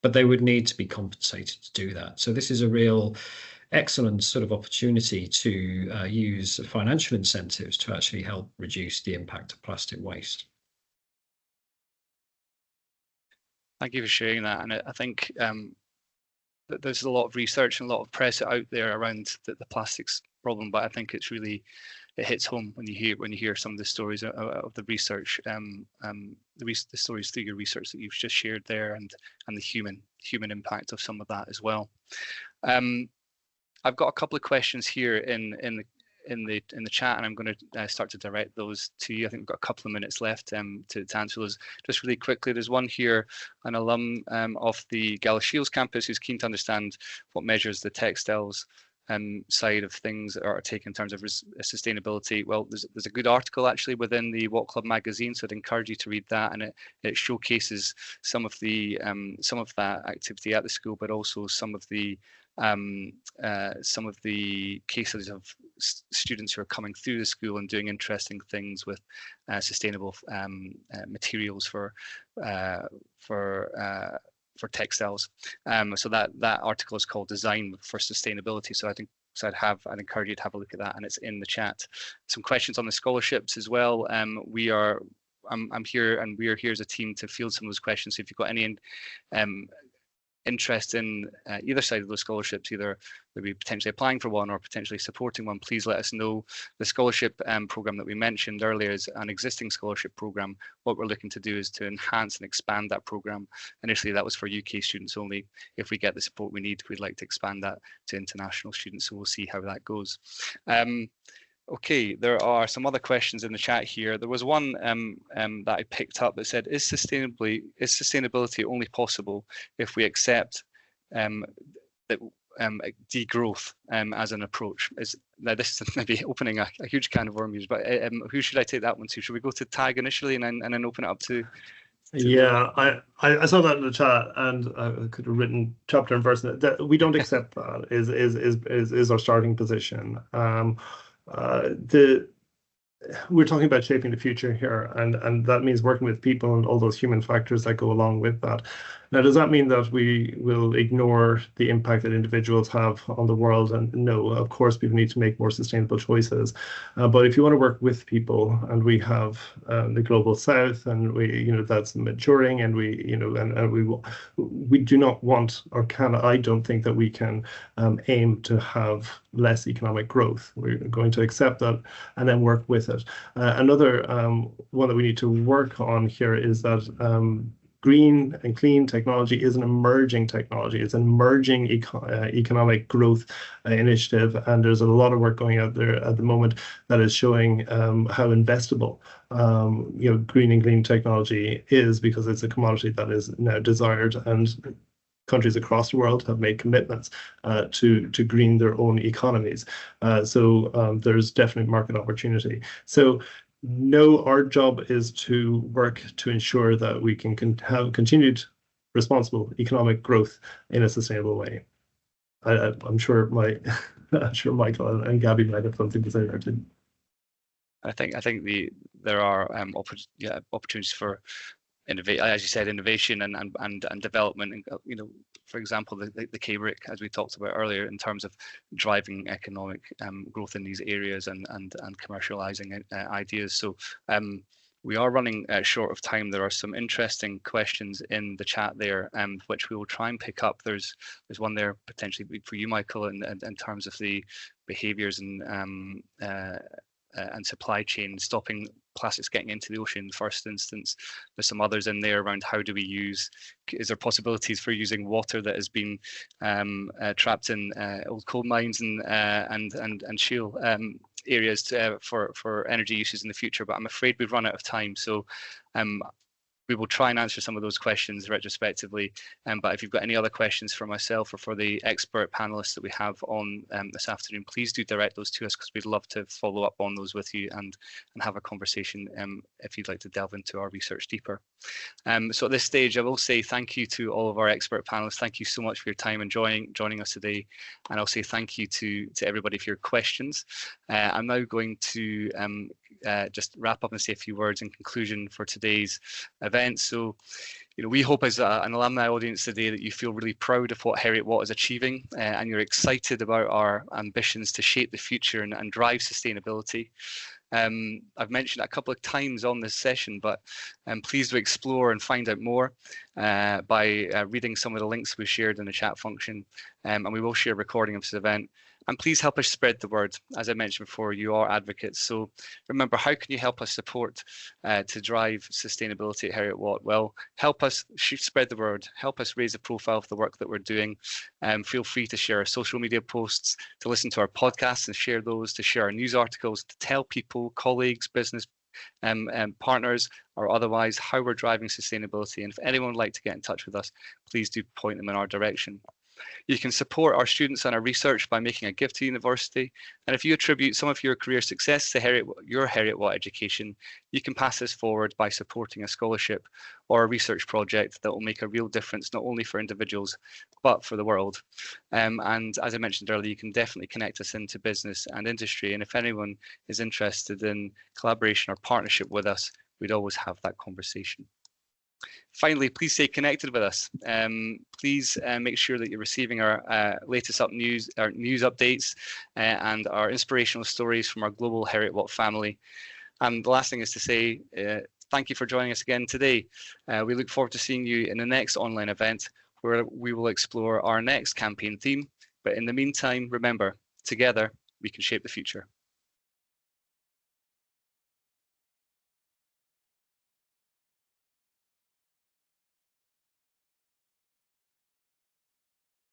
but they would need to be compensated to do that. So this is a real excellent sort of opportunity to use financial incentives to actually help reduce the impact of plastic waste. Thank you for sharing that. And I think that there's a lot of research and a lot of press out there around the plastics problem, but I think it's really, it hits home when you hear some of the stories of the research, the stories through your research that you've just shared there, and the human impact of some of that as well. I've got a couple of questions here in the chat, and I'm going to start to direct those to you. I think we've got a couple of minutes left to answer those. Just really quickly, there's one here, an alum of the Galashiels campus who's keen to understand what measures the textiles side of things are taken in terms of sustainability. Well, there's a good article actually within the Watt Club magazine, so I'd encourage you to read that, and it showcases some of that activity at the school, but also some of the case studies of students who are coming through the school and doing interesting things with sustainable materials for textiles. So that article is called Design for Sustainability. So I'd encourage you to have a look at that, and it's in the chat. Some questions on the scholarships as well. I'm here, and we are here as a team to field some of those questions. So if you've got any interest in either side of those scholarships, either maybe potentially applying for one or potentially supporting one, please let us know. The scholarship program that we mentioned earlier is an existing scholarship program. What we're looking to do is to enhance and expand that program. Initially that was for UK students only. If we get the support we need, we'd like to expand that to international students, so we'll see how that goes. Okay, there are some other questions in the chat here. There was one that I picked up that said, is sustainability only possible if we accept that degrowth as an approach? Now this is maybe opening a huge can of worms, but who should I take that one to? Should we go to Tag initially and then open it up to Yeah, I saw that in the chat, and I could have written chapter and verse. That we don't accept that is our starting position. We're talking about shaping the future here, and that means working with people and all those human factors that go along with that. Now, does that mean that we will ignore the impact that individuals have on the world? And no, of course, people need to make more sustainable choices. But if you want to work with people, and we have the global south, and that's maturing, and we do not want, or I don't think that we can aim to have less economic growth. We're going to accept that and then work with it. Another one that we need to work on here is that green and clean technology is an emerging technology. It's an emerging economic growth initiative, and there's a lot of work going out there at the moment that is showing how investable green and clean technology is, because it's a commodity that is now desired, and countries across the world have made commitments to green their own economies. So there's definite market opportunity. So no, our job is to work to ensure that we can have continued responsible economic growth in a sustainable way. I'm sure I'm sure Michael and Gabby might have something to say there too. I think there are opportunities for innovate, as you said, innovation and development, and you know, for example, the KRIC, as we talked about earlier, in terms of driving economic growth in these areas and commercializing ideas. So we are running short of time. There are some interesting questions in the chat there, which we will try and pick up. There's one there potentially for you, Michael, in terms of the behaviours and supply chain, stopping plastics getting into the ocean in the first instance. There's some others in there around how do we use, is there possibilities for using water that has been trapped in old coal mines and shale areas for energy uses in the future, but I'm afraid we've run out of time. So we will try and answer some of those questions retrospectively, but if you've got any other questions for myself or for the expert panelists that we have on this afternoon, please do direct those to us, because we'd love to follow up on those with you and have a conversation if you'd like to delve into our research deeper. So at this stage, I will say thank you to all of our expert panelists. Thank you so much for your time and joining us today, and I'll say thank you to everybody for your questions. I'm now going to just wrap up and say a few words in conclusion for today's event. So, you know, we hope as an alumni audience today that you feel really proud of what Heriot-Watt is achieving, and you're excited about our ambitions to shape the future and drive sustainability. I've mentioned it a couple of times on this session, but please do explore and find out more by reading some of the links we shared in the chat function, and we will share a recording of this event. And please help us spread the word. As I mentioned before, you are advocates. So remember, how can you help us support to drive sustainability at Heriot-Watt? Well, help us spread the word. Help us raise the profile of the work that we're doing. Feel free to share our social media posts, to listen to our podcasts and share those, to share our news articles, to tell people, colleagues, business partners, or otherwise how we're driving sustainability. And if anyone would like to get in touch with us, please do point them in our direction. You can support our students and our research by making a gift to the university. And if you attribute some of your career success to your Heriot-Watt education, you can pass this forward by supporting a scholarship or a research project that will make a real difference, not only for individuals, but for the world. And as I mentioned earlier, you can definitely connect us into business and industry. And if anyone is interested in collaboration or partnership with us, we'd always have that conversation. Finally, please stay connected with us. Please make sure that you're receiving our latest news updates and our inspirational stories from our global Heriot-Watt family. And the last thing is to say thank you for joining us again today. We look forward to seeing you in the next online event, where we will explore our next campaign theme. But in the meantime, remember, together we can shape the future.